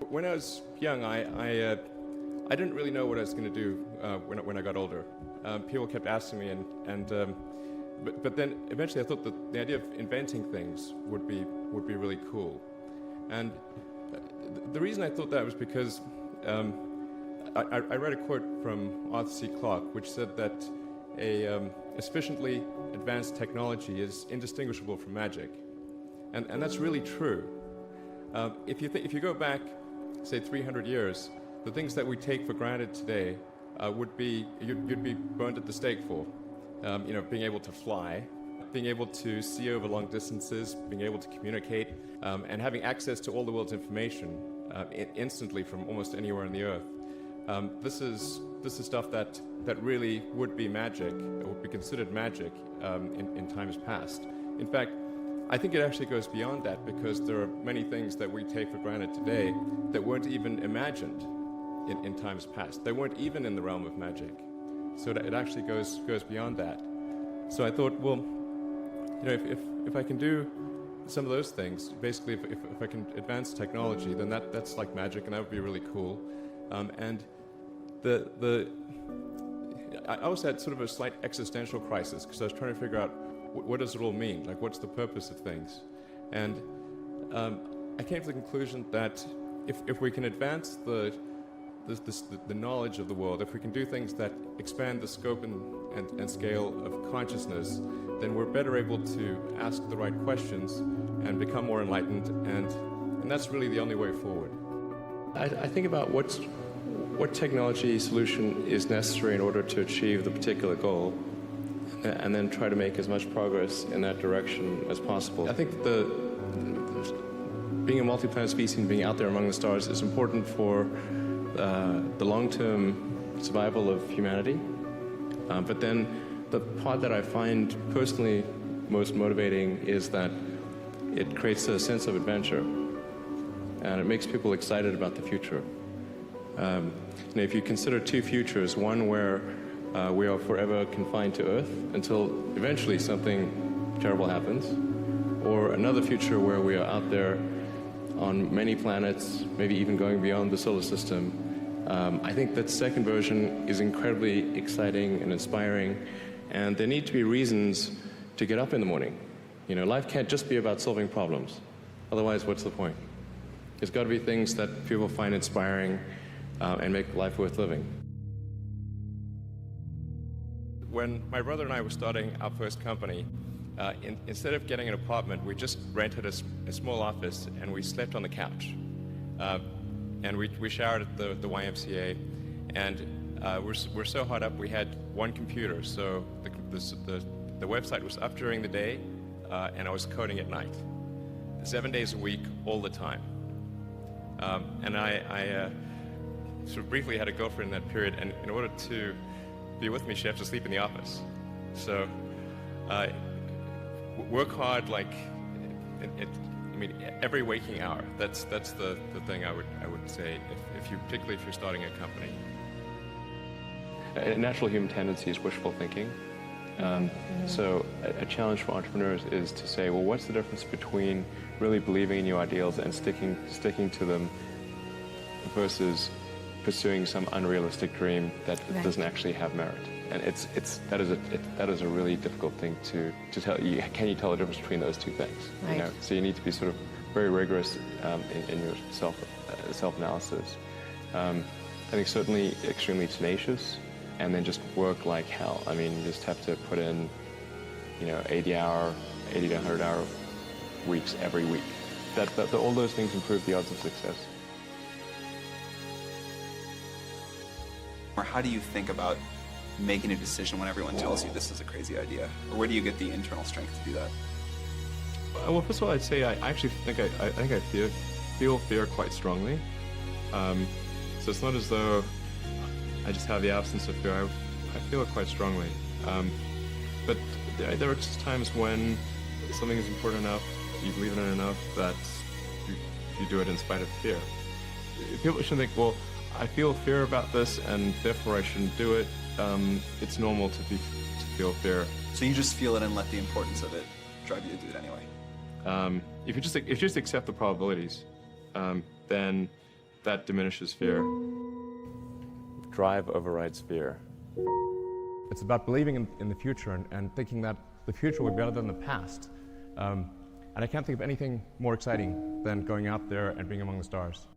When I was young, I didn't really know what I was going to do when I got older. People kept asking me, but then eventually I thought that the idea of inventing things would be really cool. And the reason I thought that was because I read a quote from Arthur C. Clarke, which said that a sufficiently advanced technology is indistinguishable from magic, and that's really true. If you go back, say 300 years, the things that we take for granted today would be you'd be burned at the stake for. Being able to fly, being able to see over long distances, being able to communicate, and having access to all the world's information instantly from almost anywhere on the earth. This is stuff that really would be magic, or would be considered magic in times past. In fact, I think it actually goes beyond that, because there are many things that we take for granted today that weren't even imagined in times past. They weren't even in the realm of magic. So it actually goes beyond that. So I thought, well, if I can do some of those things, basically if I can advance technology, then that's like magic, and that would be really cool. And I also had sort of a slight existential crisis, because I was trying to figure out what does it all mean? Like, what's the purpose of things? And I came to the conclusion that if we can advance the knowledge of the world, if we can do things that expand the scope and scale of consciousness, then we're better able to ask the right questions and become more enlightened, and that's really the only way forward. I think about what technology solution is necessary in order to achieve the particular goal, and then try to make as much progress in that direction as possible. I think being a multi-planet species and being out there among the stars is important for the long-term survival of humanity. But then the part that I find personally most motivating is that it creates a sense of adventure, and it makes people excited about the future. If you consider two futures, one where we are forever confined to Earth until eventually something terrible happens, or another future where we are out there on many planets, maybe even going beyond the solar system, I think that second version is incredibly exciting and inspiring, and there need to be reasons to get up in the morning. Life can't just be about solving problems. Otherwise, what's the point? There's got to be things that people find inspiring and make life worth living. When my brother and I were starting our first company, instead of getting an apartment, we just rented a small office, and we slept on the couch. And we showered at the YMCA, and we're so hot up we had one computer, so the website was up during the day, and I was coding at night, 7 days a week, all the time. And I sort of briefly had a girlfriend in that period, and in order to be with me, she had to sleep in the office. So work hard, like every waking hour. That's the thing I would say, particularly if you're starting a company. A natural human tendency is wishful thinking. So a challenge for entrepreneurs is to say, well, what's the difference between really believing in your ideals and sticking to them versus pursuing some unrealistic dream that doesn't actually have merit? And that is a really difficult thing to tell you. Can you tell the difference between those two things? Right. So you need to be sort of very rigorous in your self-analysis. I think certainly extremely tenacious, and then just work like hell. You just have to put in 80 to 100-hour weeks every week. All those things improve the odds of success. Or how do you think about making a decision when everyone tells you this is a crazy idea? Or where do you get the internal strength to do that? Well, first of all, I'd say I actually think I feel fear quite strongly. So it's not as though I just have the absence of fear. I feel it quite strongly. But there are just times when something is important enough, you believe in it enough, that you do it in spite of fear. People shouldn't think, well, I feel fear about this, and therefore I shouldn't do it. It's normal to feel fear. So you just feel it and let the importance of it drive you to do it anyway? If you just accept the probabilities, then that diminishes fear. Drive overrides fear. It's about believing in the future and thinking that the future will be better than the past. And I can't think of anything more exciting than going out there and being among the stars.